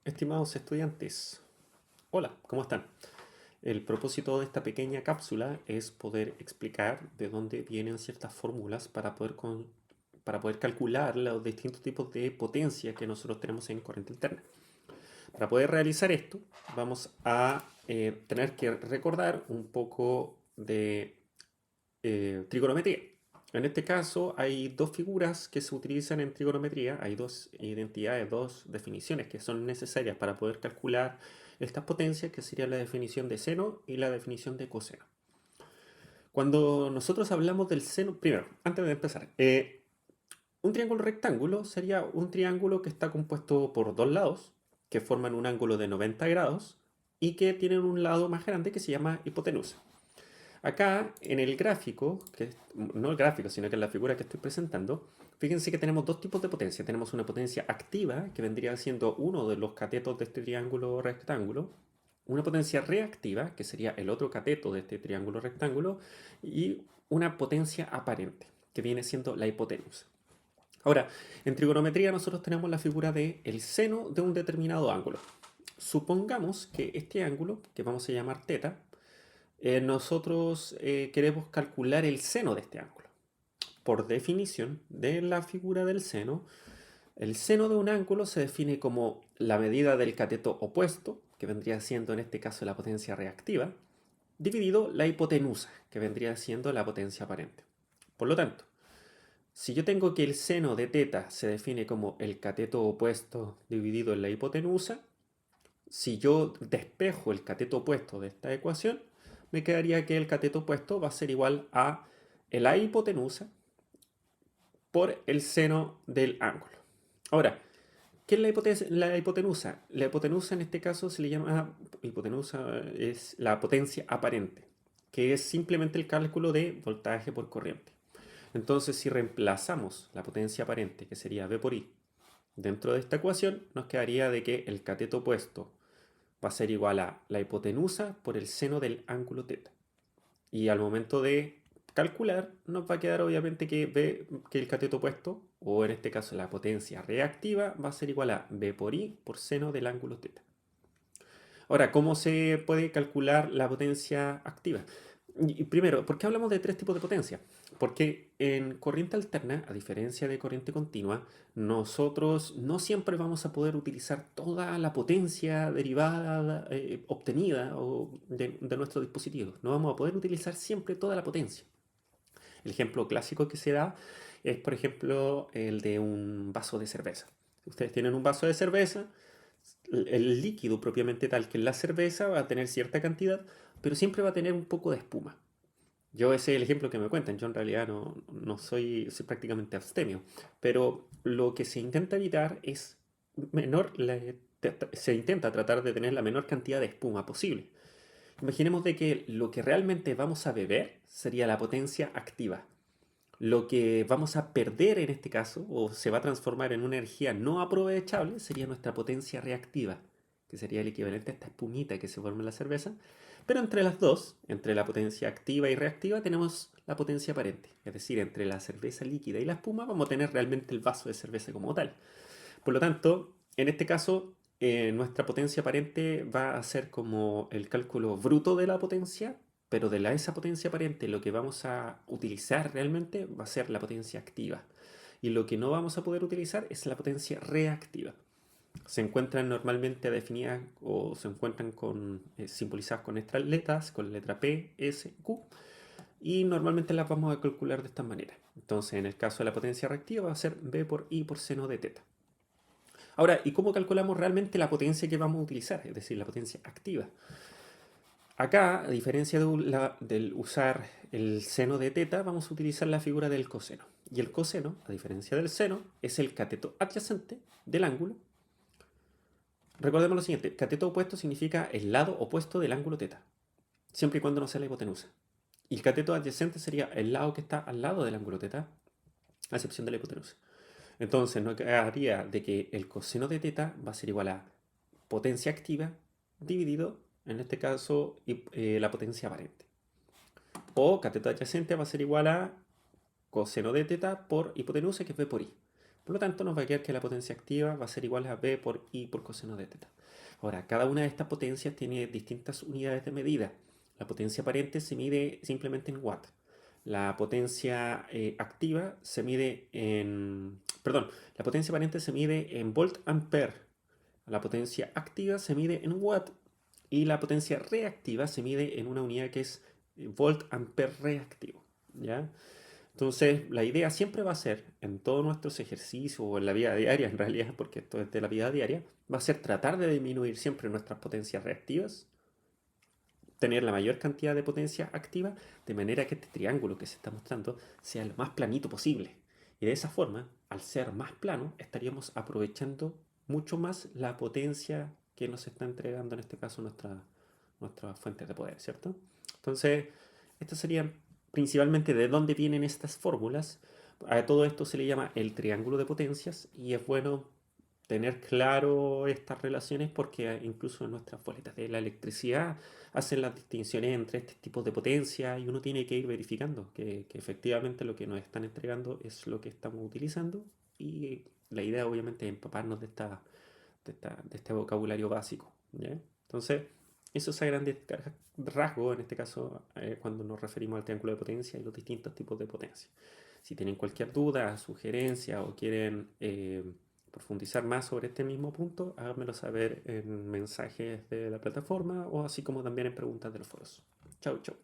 Estimados estudiantes, hola, ¿cómo están? El propósito de esta pequeña cápsula es poder explicar de dónde vienen ciertas fórmulas para poder calcular los distintos tipos de potencia que nosotros tenemos en corriente alterna. Para poder realizar esto, vamos a tener que recordar un poco de trigonometría. En este caso hay dos figuras que se utilizan en trigonometría, hay dos identidades, dos definiciones que son necesarias para poder calcular estas potencias, que sería la definición de seno y la definición de coseno. Cuando nosotros hablamos del seno, primero, antes de empezar, un triángulo rectángulo sería un triángulo que está compuesto por dos lados, que forman un ángulo de 90 grados y que tienen un lado más grande que se llama hipotenusa. Acá en el gráfico, no el gráfico, sino que en la figura que estoy presentando, fíjense que tenemos dos tipos de potencia. Tenemos una potencia activa, que vendría siendo uno de los catetos de este triángulo rectángulo, una potencia reactiva, que sería el otro cateto de este triángulo rectángulo, y una potencia aparente, que viene siendo la hipotenusa. Ahora, en trigonometría nosotros tenemos la figura de el seno de un determinado ángulo. Supongamos que este ángulo, que vamos a llamar θ, nosotros queremos calcular el seno de este ángulo. Por definición de la figura del seno, el seno de un ángulo se define como la medida del cateto opuesto, que vendría siendo en este caso la potencia reactiva, dividido la hipotenusa, que vendría siendo la potencia aparente. Por lo tanto, si yo tengo que el seno de θ se define como el cateto opuesto dividido en la hipotenusa, si yo despejo el cateto opuesto de esta ecuación, me quedaría que el cateto opuesto va a ser igual a la hipotenusa por el seno del ángulo. Ahora, ¿qué es la hipotenusa? La hipotenusa en este caso se le llama, hipotenusa es la potencia aparente, que es simplemente el cálculo de voltaje por corriente. Entonces, si reemplazamos la potencia aparente, que sería V por I, dentro de esta ecuación, nos quedaría de que el cateto opuesto va a ser igual a la hipotenusa por el seno del ángulo θ. Y al momento de calcular, nos va a quedar obviamente que el cateto opuesto, o en este caso la potencia reactiva, va a ser igual a V por I por seno del ángulo θ. Ahora, ¿cómo se puede calcular la potencia activa? Y primero, ¿por qué hablamos de tres tipos de potencia? Porque en corriente alterna, a diferencia de corriente continua, nosotros no siempre vamos a poder utilizar toda la potencia derivada obtenida de nuestro dispositivo. No vamos a poder utilizar siempre toda la potencia. El ejemplo clásico que se da es, por ejemplo, el de un vaso de cerveza. Ustedes tienen un vaso de cerveza, el líquido propiamente tal que es la cerveza va a tener cierta cantidad, pero siempre va a tener un poco de espuma. Ese es el ejemplo que me cuentan. Yo en realidad no soy prácticamente abstemio, pero lo que se intenta evitar es se intenta tratar de tener la menor cantidad de espuma posible. Imaginemos de que lo que realmente vamos a beber sería la potencia activa. Lo que vamos a perder en este caso, o se va a transformar en una energía no aprovechable, sería nuestra potencia reactiva, que sería el equivalente a esta espumita que se forma en la cerveza. Pero entre las dos, entre la potencia activa y reactiva, tenemos la potencia aparente. Es decir, entre la cerveza líquida y la espuma vamos a tener realmente el vaso de cerveza como tal. Por lo tanto, en este caso, nuestra potencia aparente va a ser como el cálculo bruto de la potencia, pero esa potencia aparente lo que vamos a utilizar realmente va a ser la potencia activa. Y lo que no vamos a poder utilizar es la potencia reactiva. Se encuentran normalmente definidas o se encuentran simbolizadas con estas letras, con la letra P, S, Q, y normalmente las vamos a calcular de esta manera. Entonces, en el caso de la potencia reactiva va a ser V por I por seno de θ. Ahora, ¿y cómo calculamos realmente la potencia que vamos a utilizar? Es decir, la potencia activa. Acá, a diferencia del usar el seno de θ, vamos a utilizar la figura del coseno. Y el coseno, a diferencia del seno, es el cateto adyacente del ángulo. Recordemos lo siguiente, cateto opuesto significa el lado opuesto del ángulo θ, siempre y cuando no sea la hipotenusa. Y el cateto adyacente sería el lado que está al lado del ángulo θ, a excepción de la hipotenusa. Entonces nos quedaría de que el coseno de θ va a ser igual a potencia activa dividido, en este caso, la potencia aparente. O cateto adyacente va a ser igual a coseno de θ por hipotenusa, que es V por I. Por lo tanto, nos va a quedar que la potencia activa va a ser igual a B por I por coseno de teta. Ahora, cada una de estas potencias tiene distintas unidades de medida. La potencia aparente se mide simplemente en watt. La potencia activa se mide en... Perdón, la potencia aparente se mide en volt ampere. La potencia activa se mide en watt y la potencia reactiva se mide en una unidad que es volt ampere reactivo. ¿Ya? Entonces, la idea siempre va a ser, en todos nuestros ejercicios o en la vida diaria, en realidad, porque esto es de la vida diaria, va a ser tratar de disminuir siempre nuestras potencias reactivas, tener la mayor cantidad de potencia activa, de manera que este triángulo que se está mostrando sea lo más planito posible. Y de esa forma, al ser más plano, estaríamos aprovechando mucho más la potencia que nos está entregando en este caso nuestras fuentes de poder, ¿cierto? Entonces, estas serían principalmente de dónde vienen estas fórmulas. A todo esto se le llama el triángulo de potencias y es bueno tener claro estas relaciones porque incluso en nuestras boletas de la electricidad hacen las distinciones entre este tipo de potencia y uno tiene que ir verificando que efectivamente lo que nos están entregando es lo que estamos utilizando y la idea obviamente es empaparnos de este vocabulario básico, ¿ya? Entonces, eso es a grandes rasgos, en este caso, cuando nos referimos al triángulo de potencia y los distintos tipos de potencia. Si tienen cualquier duda, sugerencia o quieren profundizar más sobre este mismo punto, háganmelo saber en mensajes de la plataforma o así como también en preguntas de los foros. Chau, chau.